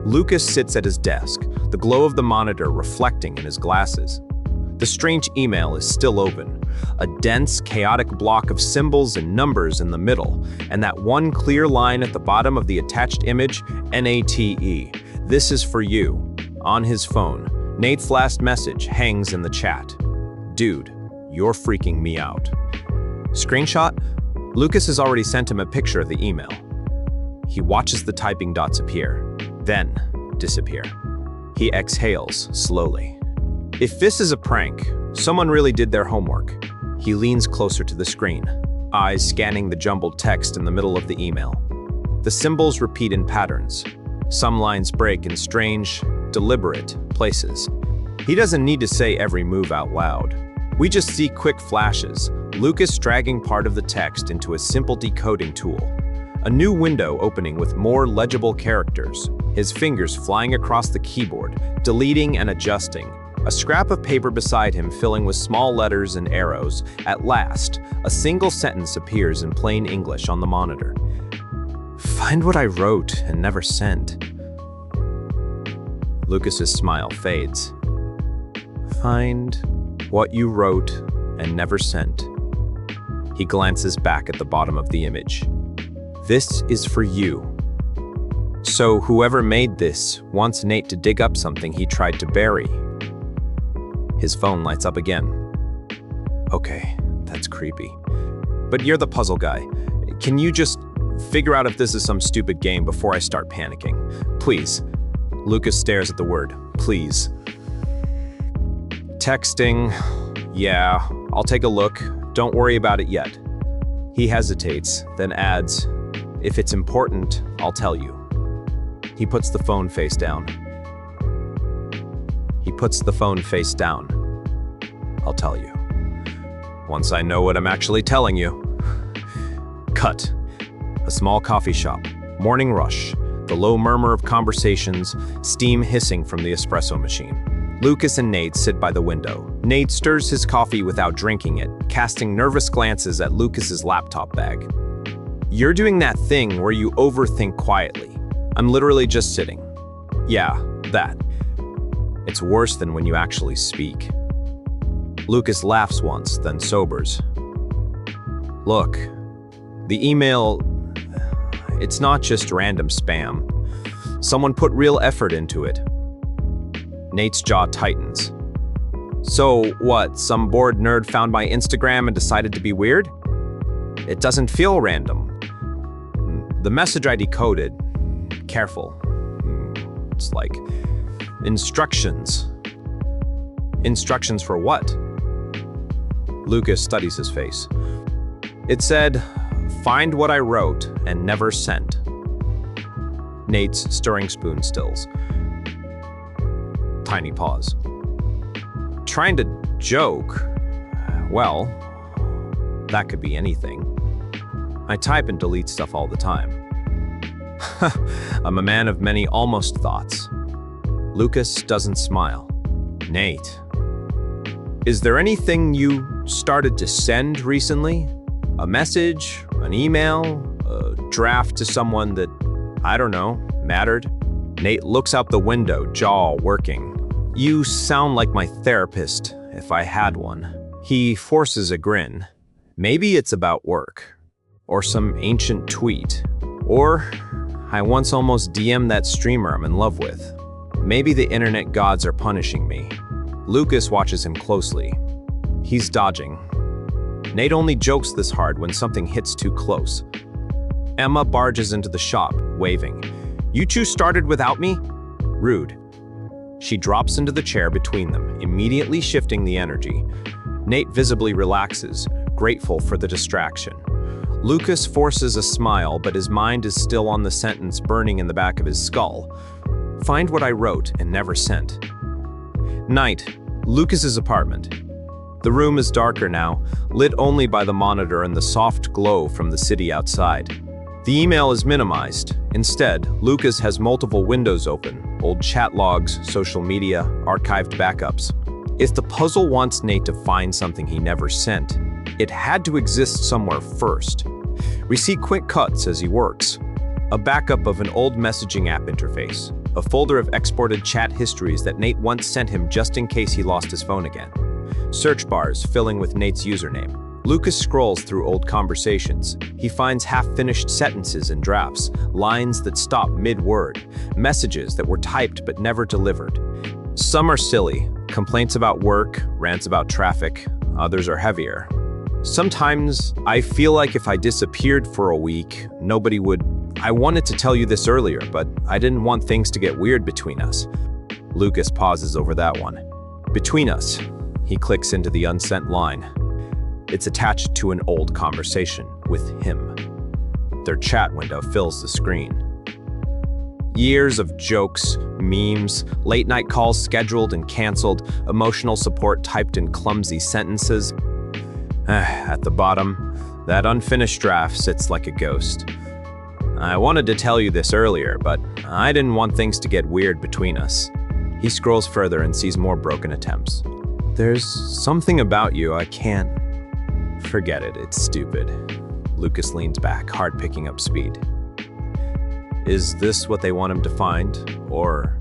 Lucas sits at his desk, the glow of the monitor reflecting in his glasses. The strange email is still open, a dense, chaotic block of symbols and numbers in the middle, and that one clear line at the bottom of the attached image, NATE. This is for you. On his phone, Nate's last message hangs in the chat. Dude, you're freaking me out. Screenshot? Lucas has already sent him a picture of the email. He watches the typing dots appear, then disappear. He exhales slowly. If this is a prank, someone really did their homework. He leans closer to the screen, eyes scanning the jumbled text in the middle of the email. The symbols repeat in patterns. Some lines break in strange, deliberate places. He doesn't need to say every move out loud. We just see quick flashes, Lucas dragging part of the text into a simple decoding tool. A new window opening with more legible characters, his fingers flying across the keyboard, deleting and adjusting. A scrap of paper beside him filling with small letters and arrows. At last, a single sentence appears in plain English on the monitor. Find what I wrote and never sent. Lucas's smile fades. Find what you wrote and never sent. He glances back at the bottom of the image. This is for you. So whoever made this wants Nate to dig up something he tried to bury. His phone lights up again. Okay, that's creepy. But you're the puzzle guy. Can you just figure out if this is some stupid game before I start panicking? Please. Lucas stares at the word, please. Texting. Yeah, I'll take a look. Don't worry about it yet. He hesitates, then adds, if it's important, I'll tell you. He puts the phone face down. I'll tell you. Once I know what I'm actually telling you. Cut. A small coffee shop. Morning rush. The low murmur of conversations, steam hissing from the espresso machine. Lucas and Nate sit by the window. Nate stirs his coffee without drinking it, casting nervous glances at Lucas's laptop bag. You're doing that thing where you overthink quietly. I'm literally just sitting. Yeah, that. It's worse than when you actually speak. Lucas laughs once, then sobers. Look, the email, it's not just random spam. Someone put real effort into it. Nate's jaw tightens. So what, some bored nerd found my Instagram and decided to be weird? It doesn't feel random. The message I decoded, careful. It's like instructions. Instructions for what? Lucas studies his face. It said, find what I wrote and never sent. Nate's stirring spoon stills. Tiny pause. Trying to joke? Well, that could be anything. I type and delete stuff all the time. I'm a man of many almost thoughts. Lucas doesn't smile. Nate, is there anything you started to send recently? A message, an email, a draft to someone that, I don't know, mattered? Nate looks out the window, jaw working. You sound like my therapist, if I had one. He forces a grin. Maybe it's about work, or some ancient tweet, or I once almost DM'd that streamer I'm in love with. Maybe the internet gods are punishing me. Lucas watches him closely. He's dodging. Nate only jokes this hard when something hits too close. Emma barges into the shop, waving. You two started without me? Rude. She drops into the chair between them, immediately shifting the energy. Nate visibly relaxes, grateful for the distraction. Lucas forces a smile, but his mind is still on the sentence burning in the back of his skull. Find what I wrote and never sent. Night. Lucas's apartment. The room is darker now, lit only by the monitor and the soft glow from the city outside. The email is minimized. Instead, Lucas has multiple windows open, old chat logs, social media, archived backups. If the puzzle wants Nate to find something he never sent, it had to exist somewhere first. We see quick cuts as he works. A backup of an old messaging app interface. a folder of exported chat histories that Nate once sent him just in case he lost his phone again. Search bars filling with Nate's username. Lucas scrolls through old conversations. He finds half-finished sentences and drafts, lines that stop mid-word, messages that were typed but never delivered. Some are silly, complaints about work, rants about traffic. Others are heavier. Sometimes I feel like if I disappeared for a week, nobody would. I wanted to tell you this earlier, but I didn't want things to get weird between us. Lucas pauses over that one. Between us. He clicks into the unsent line. It's attached to an old conversation with him. Their chat window fills the screen. Years of jokes, memes, late-night calls scheduled and canceled, emotional support typed in clumsy sentences. At the bottom, that unfinished draft sits like a ghost. I wanted to tell you this earlier, but I didn't want things to get weird between us. He scrolls further and sees more broken attempts. There's something about you I can't... Forget it, it's stupid. Lucas leans back, hard picking up speed. Is this what they want him to find? Or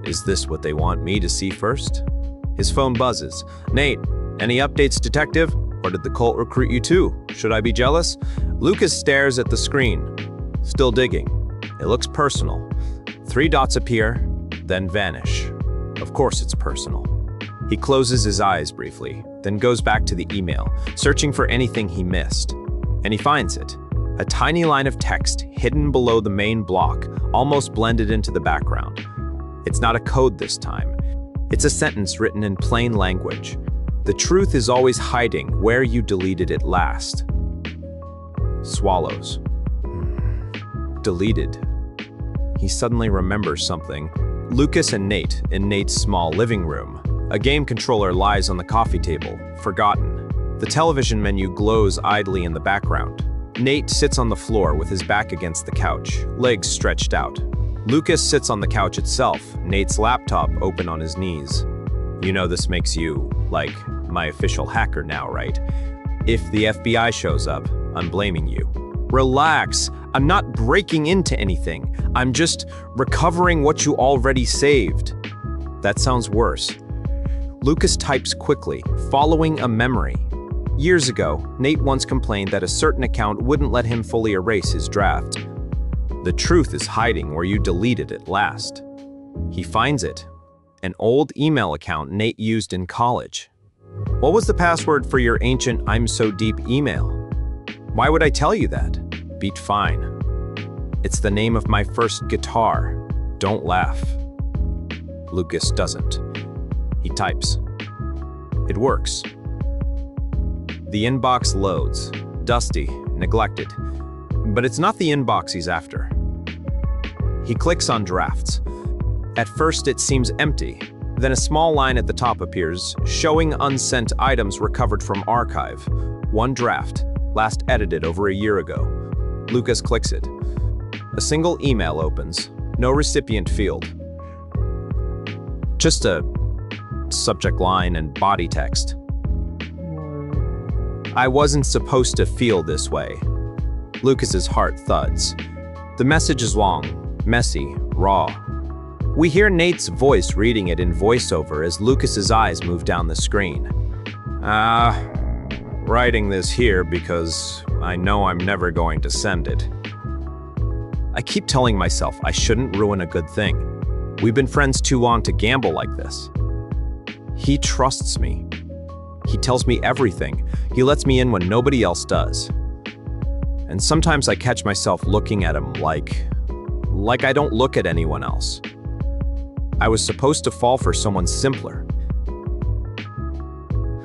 is this what they want me to see first? His phone buzzes. Nate, any updates, detective? Or did the cult recruit you too? Should I be jealous? Lucas stares at the screen, still digging. It looks personal. 3 dots appear, then vanish. Of course it's personal. He closes his eyes briefly, then goes back to the email, searching for anything he missed. And he finds it. A tiny line of text hidden below the main block, almost blended into the background. It's not a code this time. It's a sentence written in plain language. The truth is always hiding where you deleted it last. Swallows. Deleted. He suddenly remembers something. Lucas and Nate in Nate's small living room. A game controller lies on the coffee table, forgotten. The television menu glows idly in the background. Nate sits on the floor with his back against the couch, legs stretched out. Lucas sits on the couch itself, Nate's laptop open on his knees. You know this makes you, like, my official hacker now, right? If the FBI shows up, I'm blaming you. Relax, I'm not breaking into anything. I'm just recovering what you already saved. That sounds worse. Lucas types quickly, following a memory. Years ago, Nate once complained that a certain account wouldn't let him fully erase his draft. The truth is hiding where you deleted it last. He finds it. An old email account Nate used in college. What was the password for your ancient I'm so deep email? Why would I tell you that? Beat fine. It's the name of my first guitar. Don't laugh. Lucas doesn't. He types. It works. The inbox loads, dusty, neglected. But it's not the inbox he's after. He clicks on drafts. At first it seems empty. Then a small line at the top appears, showing unsent items recovered from archive. One draft, last edited over a year ago. Lucas clicks it. A single email opens, no recipient field. Just a subject line and body text. I wasn't supposed to feel this way. Lucas's heart thuds. The message is long, messy, raw. We hear Nate's voice reading it in voiceover as Lucas's eyes move down the screen. Writing this here because I know I'm never going to send it. I keep telling myself I shouldn't ruin a good thing. We've been friends too long to gamble like this. He trusts me. He tells me everything. He lets me in when nobody else does. And sometimes I catch myself looking at him like I don't look at anyone else. I was supposed to fall for someone simpler.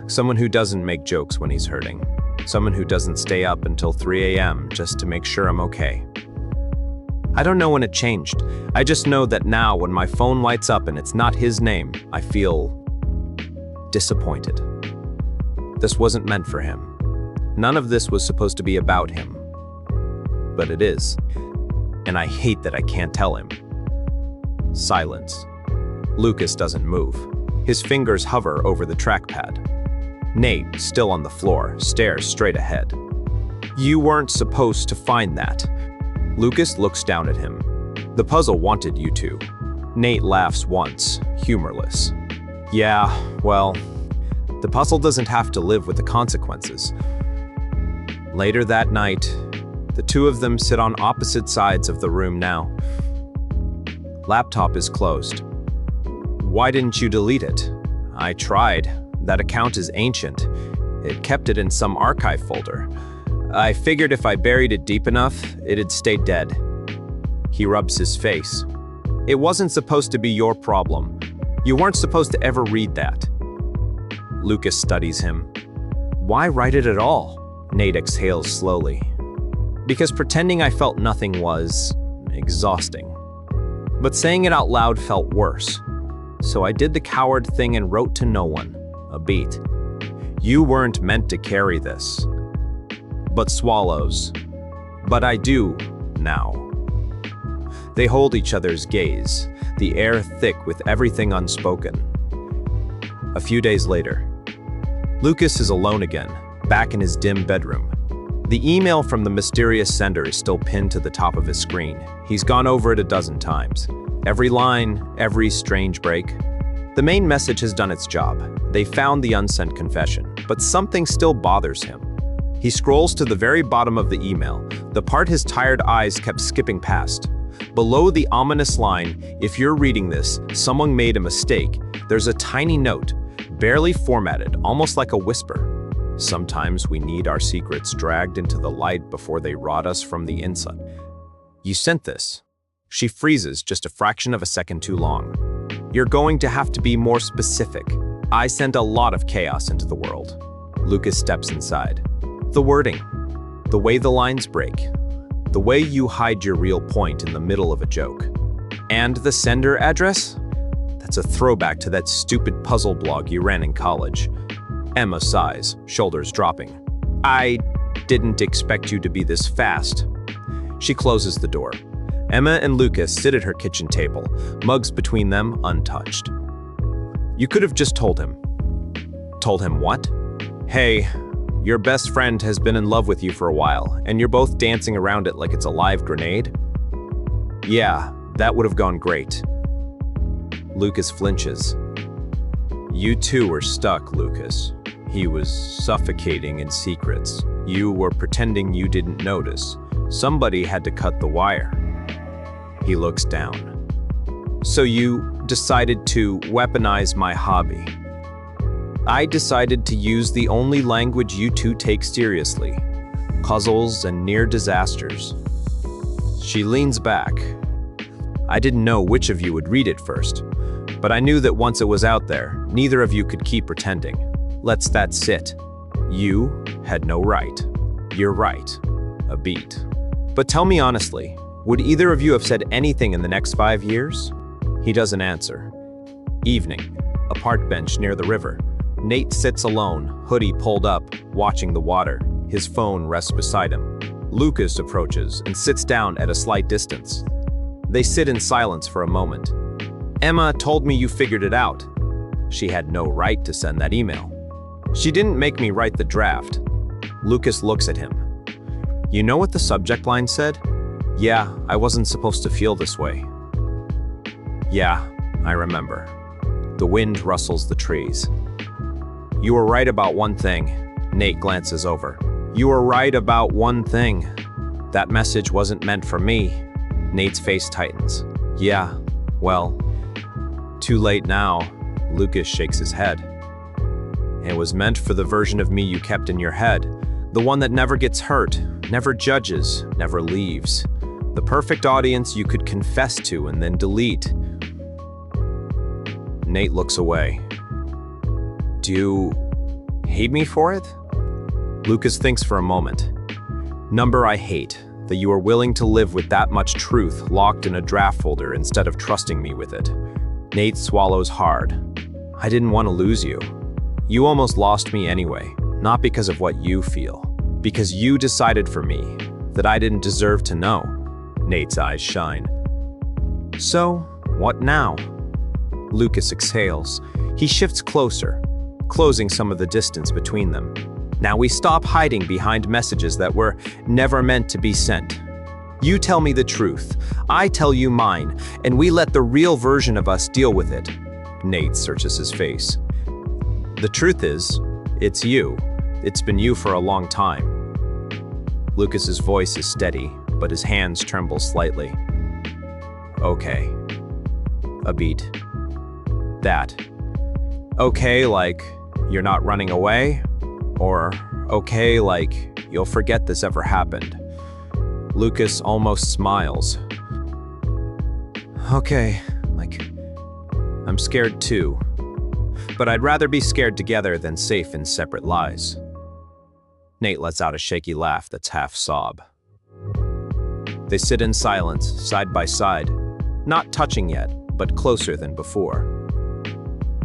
Someone who doesn't make jokes when he's hurting. Someone who doesn't stay up until 3 a.m. just to make sure I'm okay. I don't know when it changed. I just know that now when my phone lights up and it's not his name, I feel disappointed. This wasn't meant for him. None of this was supposed to be about him. But it is. And I hate that I can't tell him. Silence. Lucas doesn't move. His fingers hover over the trackpad. Nate, still on the floor, stares straight ahead. You weren't supposed to find that. Lucas looks down at him. The puzzle wanted you to. Nate laughs once, humorless. Yeah, well, the puzzle doesn't have to live with the consequences. Later that night, the two of them sit on opposite sides of the room now. Laptop is closed. Why didn't you delete it? I tried. That account is ancient. It kept it in some archive folder. I figured if I buried it deep enough, it'd stay dead. He rubs his face. It wasn't supposed to be your problem. You weren't supposed to ever read that. Lucas studies him. Why write it at all? Nate exhales slowly. Because pretending I felt nothing was exhausting. But saying it out loud felt worse. So I did the coward thing and wrote to no one. A beat. You weren't meant to carry this. But swallows. But I do, now. They hold each other's gaze, the air thick with everything unspoken. A few days later, Lucas is alone again, back in his dim bedroom. The email from the mysterious sender is still pinned to the top of his screen. He's gone over it a dozen times. Every line, every strange break. The main message has done its job. They found the unsent confession, but something still bothers him. He scrolls to the very bottom of the email, the part his tired eyes kept skipping past. Below the ominous line, if you're reading this, someone made a mistake, there's a tiny note, barely formatted, almost like a whisper. Sometimes we need our secrets dragged into the light before they rot us from the inside. You sent this. She freezes just a fraction of a second too long. You're going to have to be more specific. I sent a lot of chaos into the world. Lucas steps inside. The wording, the way the lines break, the way you hide your real point in the middle of a joke. And the sender address? That's a throwback to that stupid puzzle blog you ran in college. Emma sighs, shoulders dropping. I didn't expect you to be this fast. She closes the door. Emma and Lucas sit at her kitchen table, mugs between them untouched. You could have just told him. Told him what? Hey, your best friend has been in love with you for a while, and you're both dancing around it like it's a live grenade? Yeah, that would have gone great. Lucas flinches. You two were stuck, Lucas. He was suffocating in secrets. You were pretending you didn't notice. Somebody had to cut the wire. He looks down. So you decided to weaponize my hobby. I decided to use the only language you two take seriously. Puzzles and near disasters. She leans back. I didn't know which of you would read it first, but I knew that once it was out there, neither of you could keep pretending. Let's that sit. You had no right. You're right. A beat. But tell me honestly, would either of you have said anything in the next 5 years? He doesn't answer. Evening. A park bench near the river. Nate sits alone, hoodie pulled up, watching the water. His phone rests beside him. Lucas approaches and sits down at a slight distance. They sit in silence for a moment. Emma told me you figured it out. She had no right to send that email. She didn't make me write the draft. Lucas looks at him. You know what the subject line said? Yeah, I wasn't supposed to feel this way. Yeah, I remember. The wind rustles the trees. You were right about one thing. Nate glances over. You were right about one thing. That message wasn't meant for me. Nate's face tightens. Yeah, well, too late now. Lucas shakes his head. It was meant for the version of me you kept in your head. The one that never gets hurt, never judges, never leaves. The perfect audience you could confess to and then delete. Nate looks away. Do you hate me for it? Lucas thinks for a moment. Number I hate, that you are willing to live with that much truth locked in a draft folder instead of trusting me with it. Nate swallows hard. I didn't want to lose you. You almost lost me anyway, not because of what you feel, because you decided for me that I didn't deserve to know. Nate's eyes shine. So, what now? Lucas exhales. He shifts closer, closing some of the distance between them. Now we stop hiding behind messages that were never meant to be sent. You tell me the truth, I tell you mine, and we let the real version of us deal with it. Nate searches his face. The truth is, it's you. It's been you for a long time. Lucas's voice is steady, but his hands tremble slightly. Okay. A beat. That. Okay, like you're not running away? Or okay, like you'll forget this ever happened? Lucas almost smiles. Okay, like I'm scared too. But I'd rather be scared together than safe in separate lies. Nate lets out a shaky laugh that's half sob. They sit in silence, side by side, not touching yet, but closer than before.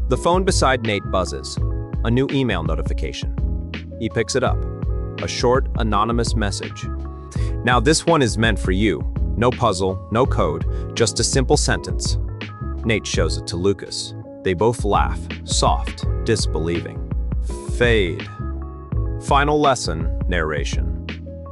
The phone beside Nate buzzes, a new email notification. He picks it up, a short, anonymous message. Now this one is meant for you. No puzzle, no code, just a simple sentence. Nate shows it to Lucas. They both laugh, soft, disbelieving. Fade. Final lesson, narration.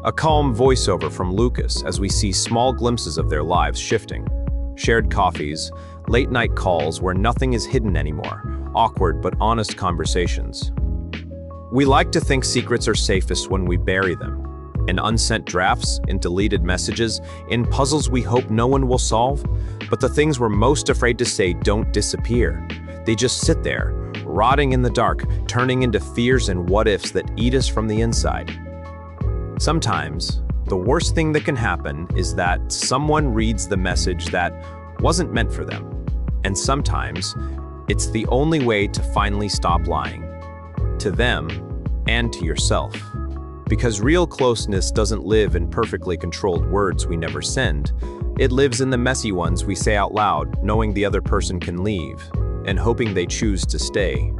A calm voiceover from Lucas as we see small glimpses of their lives shifting. Shared coffees, late-night calls where nothing is hidden anymore, awkward but honest conversations. We like to think secrets are safest when we bury them. In unsent drafts, in deleted messages, in puzzles we hope no one will solve. But the things we're most afraid to say don't disappear. They just sit there, rotting in the dark, turning into fears and what-ifs that eat us from the inside. Sometimes, the worst thing that can happen is that someone reads the message that wasn't meant for them. And sometimes, it's the only way to finally stop lying. To them, and to yourself. Because real closeness doesn't live in perfectly controlled words we never send. It lives in the messy ones we say out loud, knowing the other person can leave, and hoping they choose to stay.